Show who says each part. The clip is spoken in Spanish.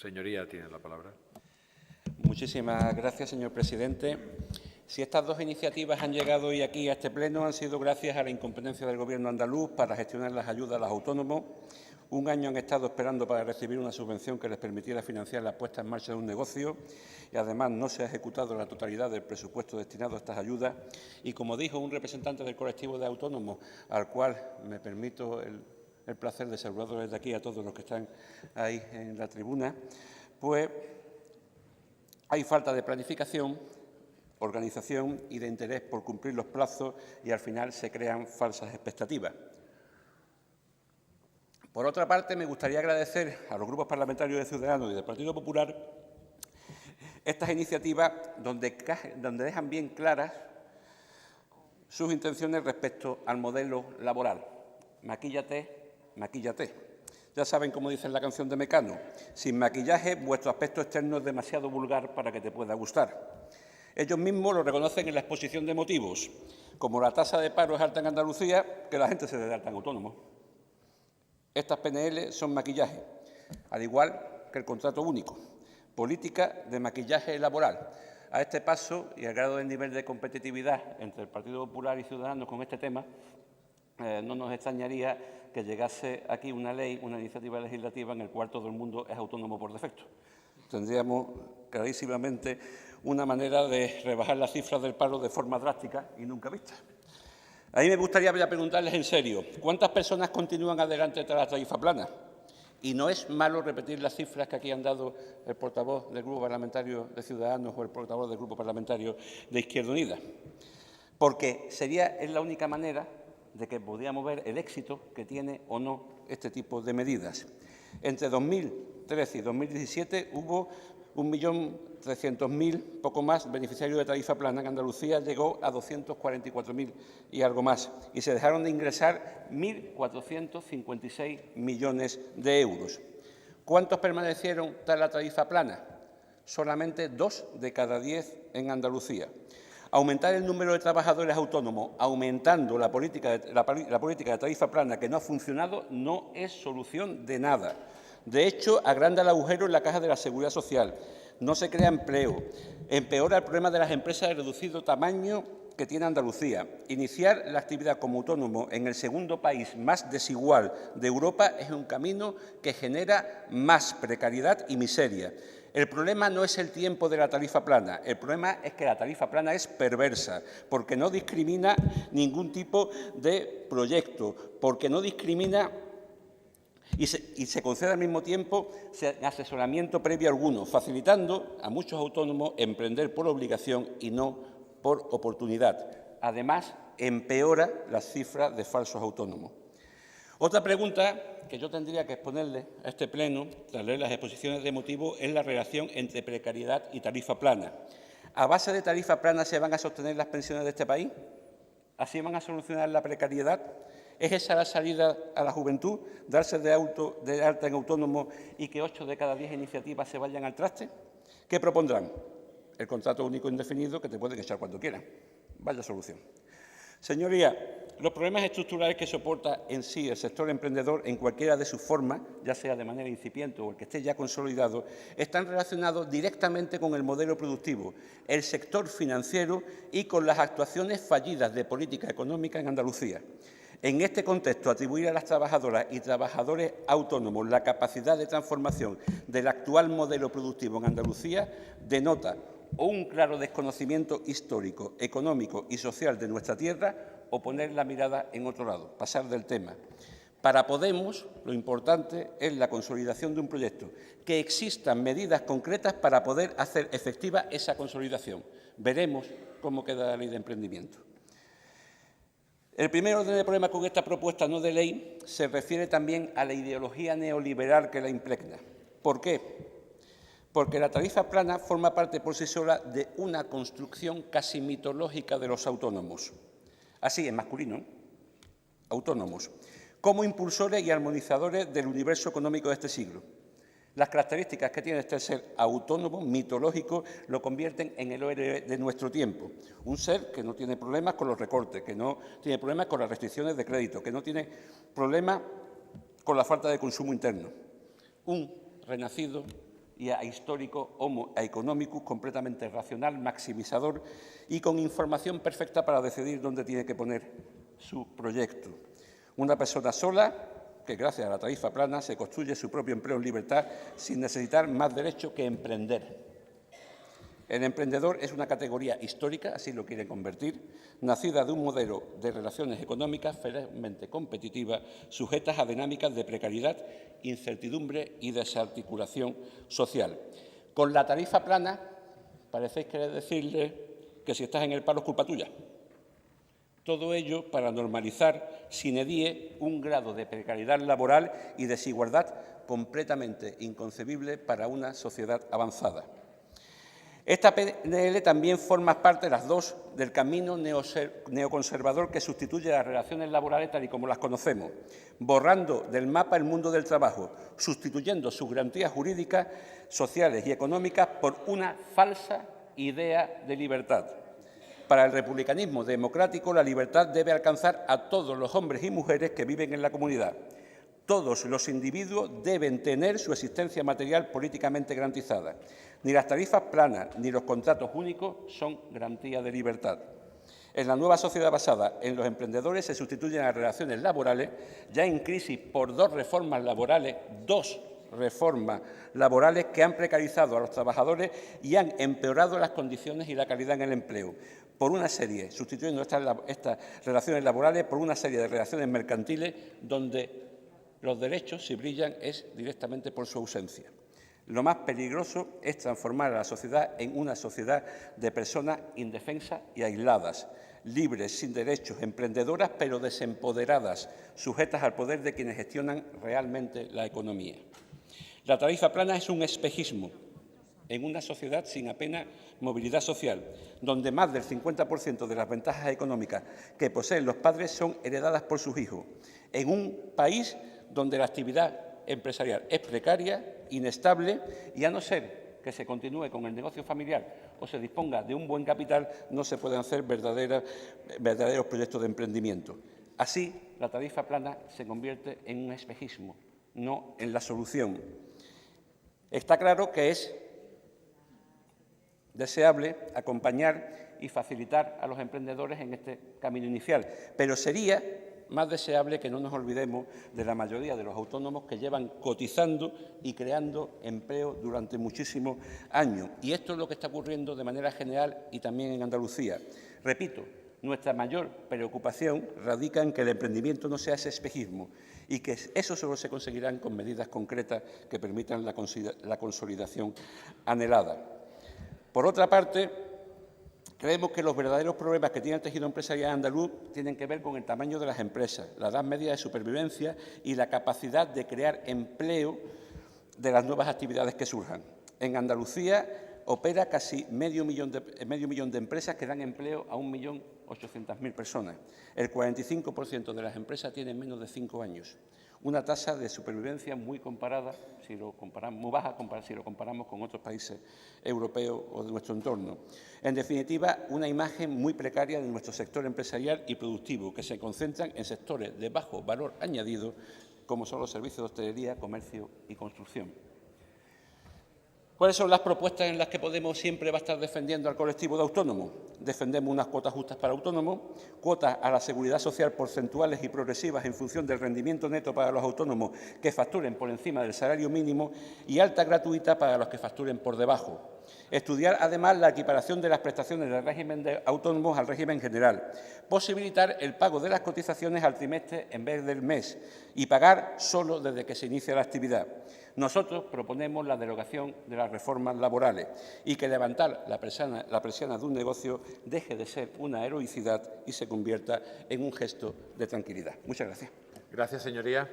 Speaker 1: Señoría, tiene la palabra.
Speaker 2: Muchísimas gracias, señor presidente. Si estas dos iniciativas han llegado hoy aquí a este pleno, han sido gracias a la incompetencia del Gobierno andaluz para gestionar las ayudas a los autónomos. Un año han estado esperando para recibir una subvención que les permitiera financiar la puesta en marcha de un negocio y, además, no se ha ejecutado la totalidad del presupuesto destinado a estas ayudas. Y, como dijo un representante del colectivo de autónomos, al cual me permito el placer de saludarlos desde aquí a todos los que están ahí en la tribuna, pues hay falta de planificación, organización y de interés por cumplir los plazos y, al final, se crean falsas expectativas. Por otra parte, me gustaría agradecer a los grupos parlamentarios de Ciudadanos y del Partido Popular estas iniciativas donde dejan bien claras sus intenciones respecto al modelo laboral. Maquíllate, maquíllate. Ya saben cómo dice en la canción de Mecano: sin maquillaje, vuestro aspecto externo es demasiado vulgar para que te pueda gustar. Ellos mismos lo reconocen en la exposición de motivos. Como la tasa de paro es alta en Andalucía, que la gente se dé de alta en autónomos. Estas PNL son maquillaje, al igual que el contrato único, política de maquillaje laboral. A este paso y al grado del nivel de competitividad entre el Partido Popular y Ciudadanos con este tema, no nos extrañaría que llegase aquí una ley, una iniciativa legislativa en la cual todo el mundo es autónomo por defecto. Tendríamos clarísimamente una manera de rebajar las cifras del paro de forma drástica y nunca vista. A mí me gustaría preguntarles en serio, ¿cuántas personas continúan adelante tras la tarifa plana? Y no es malo repetir las cifras que aquí han dado el portavoz del Grupo Parlamentario de Ciudadanos o el portavoz del Grupo Parlamentario de Izquierda Unida, porque es la única manera de que podríamos ver el éxito que tiene o no este tipo de medidas. Entre 2013 y 2017 hubo 1.300.000, poco más, beneficiarios de tarifa plana. En Andalucía llegó a 244.000 y algo más. Y se dejaron de ingresar 1.456 millones de euros. ¿Cuántos permanecieron tras la tarifa plana? Solamente 2 de cada 10 en Andalucía. Aumentar el número de trabajadores autónomos, aumentando la política de tarifa plana que no ha funcionado, no es solución de nada. De hecho, agranda el agujero en la caja de la Seguridad Social, no se crea empleo, empeora el problema de las empresas de reducido tamaño que tiene Andalucía. Iniciar la actividad como autónomo en el segundo país más desigual de Europa es un camino que genera más precariedad y miseria. El problema no es el tiempo de la tarifa plana, el problema es que la tarifa plana es perversa, porque no discrimina ningún tipo de proyecto, porque no discrimina y se concede al mismo tiempo asesoramiento previo alguno, facilitando a muchos autónomos emprender por obligación y no por oportunidad. Además, empeora las cifras de falsos autónomos. Otra pregunta que yo tendría que exponerle a este pleno, tras leer las exposiciones de motivos, es la relación entre precariedad y tarifa plana. ¿A base de tarifa plana se van a sostener las pensiones de este país? ¿Así van a solucionar la precariedad? ¿Es esa la salida a la juventud, darse de alta en autónomo y que 8 de cada 10 iniciativas se vayan al traste? ¿Qué propondrán? El contrato único indefinido que te pueden echar cuando quieran. Vaya solución. Señorías, los problemas estructurales que soporta en sí el sector emprendedor en cualquiera de sus formas, ya sea de manera incipiente o el que esté ya consolidado, están relacionados directamente con el modelo productivo, el sector financiero y con las actuaciones fallidas de política económica en Andalucía. En este contexto, atribuir a las trabajadoras y trabajadores autónomos la capacidad de transformación del actual modelo productivo en Andalucía denota o un claro desconocimiento histórico, económico y social de nuestra tierra o poner la mirada en otro lado, pasar del tema. Para Podemos, lo importante es la consolidación de un proyecto, que existan medidas concretas para poder hacer efectiva esa consolidación. Veremos cómo queda la ley de emprendimiento. El primer orden de problema con esta propuesta no de ley se refiere también a la ideología neoliberal que la impregna. ¿Por qué? Porque la tarifa plana forma parte por sí sola de una construcción casi mitológica de los autónomos. Así, en masculino, autónomos, como impulsores y armonizadores del universo económico de este siglo. Las características que tiene este ser autónomo, mitológico, lo convierten en el héroe de nuestro tiempo. Un ser que no tiene problemas con los recortes, que no tiene problemas con las restricciones de crédito, que no tiene problemas con la falta de consumo interno. Un renacido y a histórico homo economicus completamente racional, maximizador y con información perfecta para decidir dónde tiene que poner su proyecto. Una persona sola que, gracias a la tarifa plana, se construye su propio empleo en libertad sin necesitar más derecho que emprender. El emprendedor es una categoría histórica, así lo quieren convertir, nacida de un modelo de relaciones económicas ferozmente competitivas, sujetas a dinámicas de precariedad, incertidumbre y desarticulación social. Con la tarifa plana, parecéis querer decirle que si estás en el paro es culpa tuya. Todo ello para normalizar sine die un grado de precariedad laboral y desigualdad completamente inconcebible para una sociedad avanzada. Esta PNL también forma parte de las dos del camino neoconservador que sustituye las relaciones laborales tal y como las conocemos, borrando del mapa el mundo del trabajo, sustituyendo sus garantías jurídicas, sociales y económicas por una falsa idea de libertad. Para el republicanismo democrático, la libertad debe alcanzar a todos los hombres y mujeres que viven en la comunidad. Todos los individuos deben tener su existencia material políticamente garantizada. Ni las tarifas planas ni los contratos únicos son garantía de libertad. En la nueva sociedad basada en los emprendedores se sustituyen las relaciones laborales, ya en crisis por dos reformas laborales que han precarizado a los trabajadores y han empeorado las condiciones y la calidad en el empleo, sustituyendo estas relaciones laborales por una serie de relaciones mercantiles donde los derechos, si brillan, es directamente por su ausencia. Lo más peligroso es transformar a la sociedad en una sociedad de personas indefensas y aisladas, libres, sin derechos, emprendedoras, pero desempoderadas, sujetas al poder de quienes gestionan realmente la economía. La tarifa plana es un espejismo en una sociedad sin apenas movilidad social, donde más del 50% de las ventajas económicas que poseen los padres son heredadas por sus hijos, en un país donde la actividad empresarial es precaria, inestable y, a no ser que se continúe con el negocio familiar o se disponga de un buen capital, no se pueden hacer verdaderos proyectos de emprendimiento. Así, la tarifa plana se convierte en un espejismo, no en la solución. Está claro que es deseable acompañar y facilitar a los emprendedores en este camino inicial, pero sería más deseable que no nos olvidemos de la mayoría de los autónomos que llevan cotizando y creando empleo durante muchísimos años. Y esto es lo que está ocurriendo de manera general y también en Andalucía. Repito, nuestra mayor preocupación radica en que el emprendimiento no sea ese espejismo y que eso solo se conseguirá con medidas concretas que permitan la consolidación anhelada. Por otra parte, creemos que los verdaderos problemas que tiene el tejido empresarial andaluz tienen que ver con el tamaño de las empresas, la edad media de supervivencia y la capacidad de crear empleo de las nuevas actividades que surjan. En Andalucía opera casi medio millón de empresas que dan empleo a 1.800.000 personas. El 45% de las empresas tienen menos de 5 años. Una tasa de supervivencia muy baja si lo comparamos con otros países europeos o de nuestro entorno. En definitiva, una imagen muy precaria de nuestro sector empresarial y productivo, que se concentran en sectores de bajo valor añadido, como son los servicios de hostelería, comercio y construcción. ¿Cuáles son las propuestas en las que Podemos siempre va a estar defendiendo al colectivo de autónomos? Defendemos unas cuotas justas para autónomos, cuotas a la seguridad social porcentuales y progresivas en función del rendimiento neto para los autónomos que facturen por encima del salario mínimo y alta gratuita para los que facturen por debajo. Estudiar, además, la equiparación de las prestaciones del régimen de autónomos al régimen general. Posibilitar el pago de las cotizaciones al trimestre en vez del mes y pagar solo desde que se inicia la actividad. Nosotros proponemos la derogación de las reformas laborales y que levantar la persiana de un negocio deje de ser una heroicidad y se convierta en un gesto de tranquilidad. Muchas gracias.
Speaker 1: Gracias, señoría.